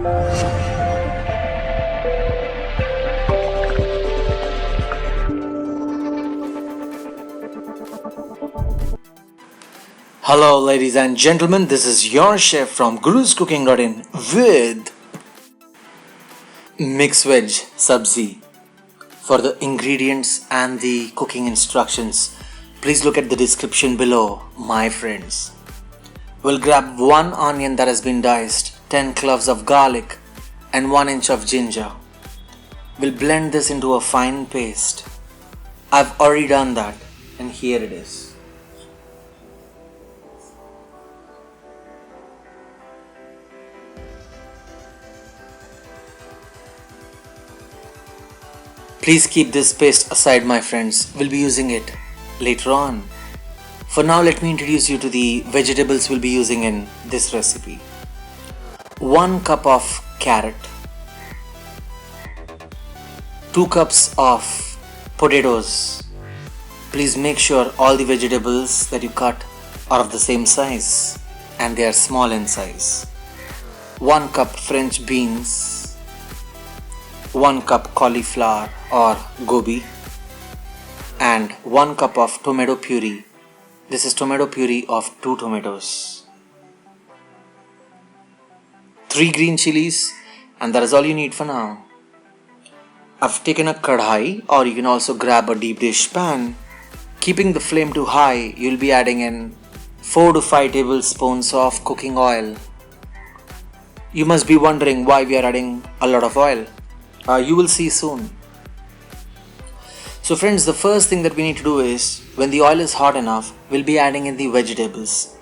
Hello ladies and gentlemen, this is your chef from guruscooking.in with Mixed Veg Sabzi. For the ingredients and the cooking instructions, please look at the description below, my friends. We'll grab 1 onion that has been diced, 10 cloves of garlic and 1 inch of ginger. We'll blend this into a fine paste. I've already done that and here it is. Please keep this paste aside, my friends. We'll be using it later on. For now, let me introduce you to the vegetables we'll be using in this recipe. 1 cup of carrot, 2 cups of potatoes. Please make sure all the vegetables that you cut are of the same size and they are small in size. 1 cup French beans, 1 cup cauliflower or gobi, and 1 cup of tomato puree. This is tomato puree of 2 tomatoes. 3 green chilies, and that is all you need for now. I've taken a kadhai, or you can also grab a deep dish pan. Keeping the flame to high, you'll be adding in 4 to 5 tablespoons of cooking oil. You must be wondering why we are adding a lot of oil. You will see soon. So friends, the first thing that we need to do is, when the oil is hot enough, we'll be adding in the vegetables.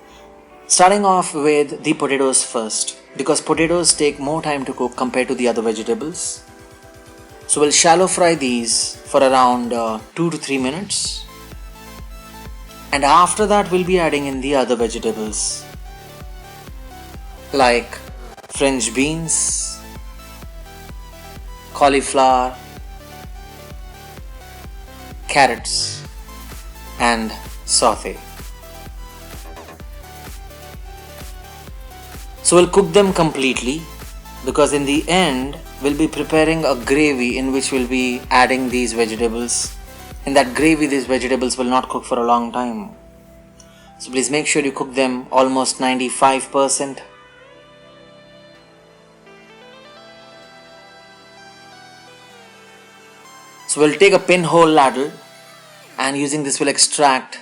Starting off with the potatoes first, because potatoes take more time to cook compared to the other vegetables. So we'll shallow fry these for around 2 to 3 minutes. And after that we'll be adding in the other vegetables like French beans, cauliflower, carrots, and saute. So we'll cook them completely, because in the end we'll be preparing a gravy in which we'll be adding these vegetables. In that gravy, these vegetables will not cook for a long time. So please make sure you cook them almost 95%. So we'll take a pinhole ladle, and using this we'll extract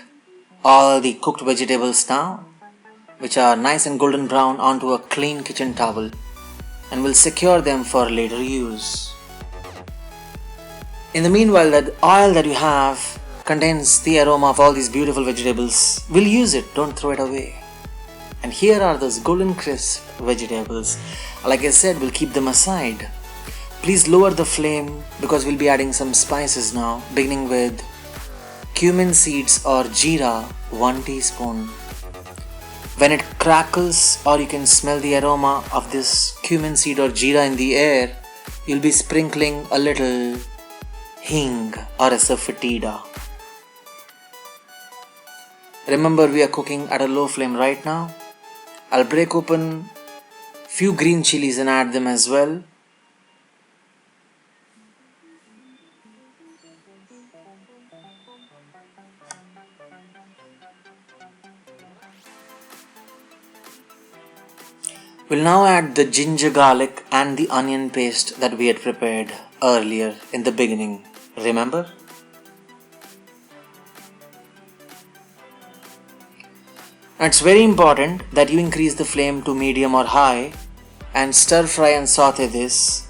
all the cooked vegetables now, which are nice and golden brown, onto a clean kitchen towel, and we'll secure them for later use. In the meanwhile, that oil that you have contains the aroma of all these beautiful vegetables. We'll use it, don't throw it away. And here are those golden crisp vegetables. Like I said, we'll keep them aside. Please lower the flame, because we'll be adding some spices now, beginning with cumin seeds or jeera, 1 teaspoon. When it crackles, or you can smell the aroma of this cumin seed or jeera in the air, you'll be sprinkling a little hing or asafoetida. Remember, we are cooking at a low flame right now. I'll break open few green chilies and add them as well. We'll now add the ginger, garlic and the onion paste that we had prepared earlier in the beginning. Remember? It's very important that you increase the flame to medium or high and stir fry and saute this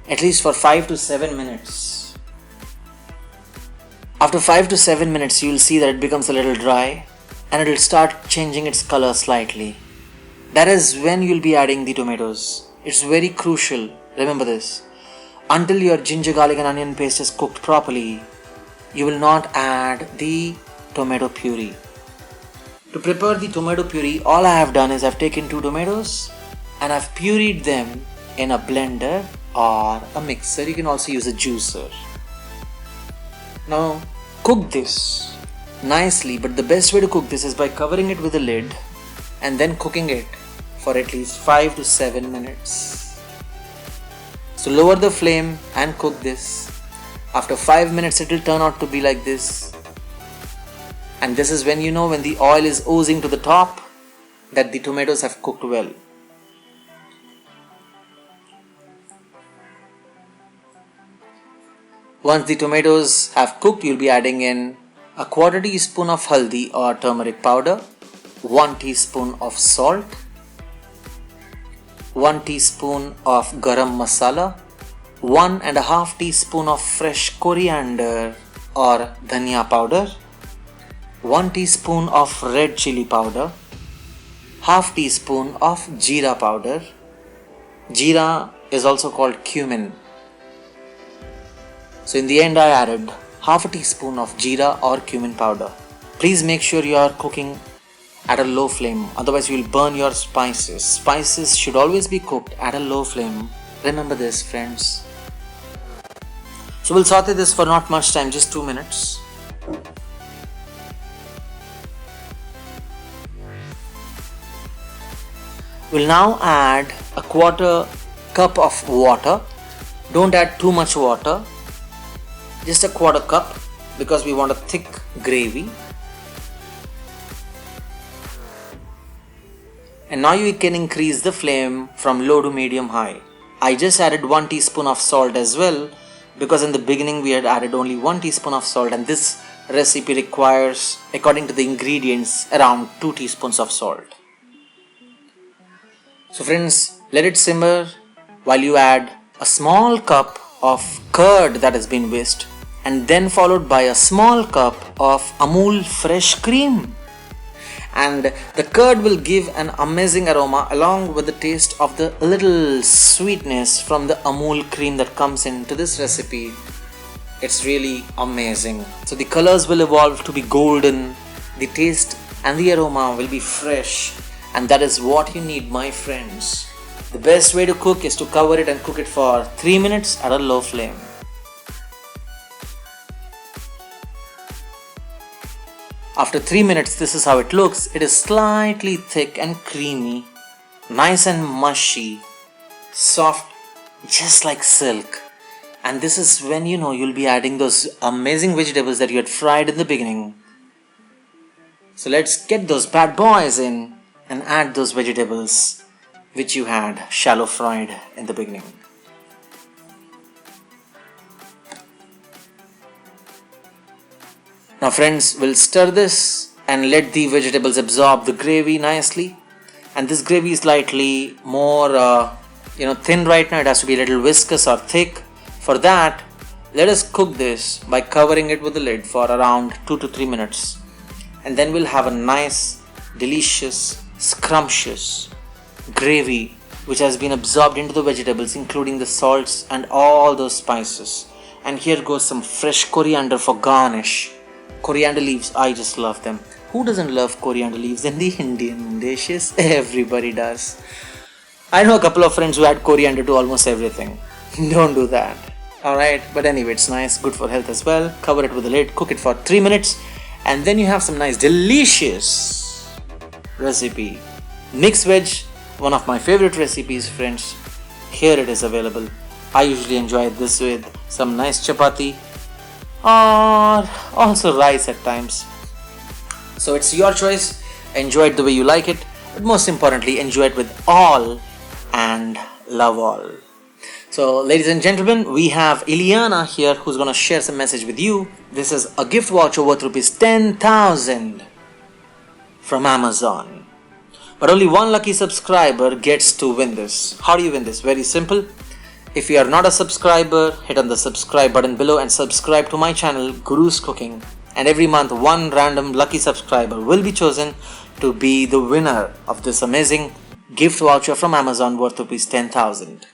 at least for 5 to 7 minutes. After 5 to 7 minutes, you will see that it becomes a little dry and it will start changing its color slightly. That is when you will be adding the tomatoes. It's very crucial, remember this. Until your ginger, garlic and onion paste is cooked properly, you will not add the tomato puree. To prepare the tomato puree, all I have done is I've taken 2 tomatoes and I've pureed them in a blender or a mixer. You can also use a juicer. Now cook this nicely, but the best way to cook this is by covering it with a lid and then cooking it for at least 5 to 7 minutes. So lower the flame and cook this. After 5 minutes it will turn out to be like this. And this is when you know when the oil is oozing to the top that the tomatoes have cooked well. Once the tomatoes have cooked, you'll be adding in a 1/4 teaspoon of haldi or turmeric powder, 1 teaspoon of salt, 1 teaspoon of garam masala, 1.5 teaspoon of fresh coriander or dhania powder, 1 teaspoon of red chilli powder, half teaspoon of jeera powder. Jeera is also called cumin. So in the end I added half a teaspoon of jeera or cumin powder. Please make sure you are cooking at a low flame, otherwise you will burn your spices. Spices should always be cooked at a low flame. Remember this, friends. So we'll saute this for not much time, just 2 minutes. We'll now add a 1/4 cup of water. Don't add too much water, just a 1/4 cup, because we want a thick gravy. And now you can increase the flame from low to medium high. I just added 1 teaspoon of salt as well, because in the beginning we had added only 1 teaspoon of salt, and this recipe requires, according to the ingredients, around 2 teaspoons of salt. So friends, let it simmer while you add a small cup of curd that has been whisked, and then followed by a small cup of Amul fresh cream. And the curd will give an amazing aroma along with the taste of the little sweetness from the Amul cream that comes into this recipe. It's really amazing. So the colors will evolve to be golden, the taste and the aroma will be fresh, and that is what you need, my friends. The best way to cook is to cover it and cook it for 3 minutes at a low flame. After 3 minutes, this is how it looks. It is slightly thick and creamy, nice and mushy, soft, just like silk. And this is when you know you'll be adding those amazing vegetables that you had fried in the beginning. So let's get those bad boys in and add those vegetables which you had shallow fried in the beginning. Now friends, we'll stir this and let the vegetables absorb the gravy nicely. And this gravy is slightly more thin right now. It has to be a little viscous or thick. For that, let us cook this by covering it with the lid for around 2 to 3 minutes. And then we'll have a nice, delicious, scrumptious gravy which has been absorbed into the vegetables, including the salts and all those spices. And here goes some fresh coriander for garnish. Coriander leaves, I just love them. Who doesn't love coriander leaves in the Indian dishes? Everybody does. I know a couple of friends who add coriander to almost everything. Don't do that. Alright, but anyway, it's nice, good for health as well. Cover it with a lid, cook it for 3 minutes, and then you have some nice, delicious recipe. Mixed veg, one of my favorite recipes, friends. Here it is available. I usually enjoy this with some nice chapati, or also rice at times. So it's your choice. Enjoy it the way you like it, but most importantly, enjoy it with all and love all. So ladies and gentlemen, we have Ileana here who's going to share some message with you. This is a gift voucher worth rupees 10,000 from Amazon. But only one lucky subscriber gets to win this. How do you win this? Very simple. If you are not a subscriber, hit on the subscribe button below and subscribe to my channel, Guru's Cooking. And every month, one random lucky subscriber will be chosen to be the winner of this amazing gift voucher from Amazon worth rupees 10,000.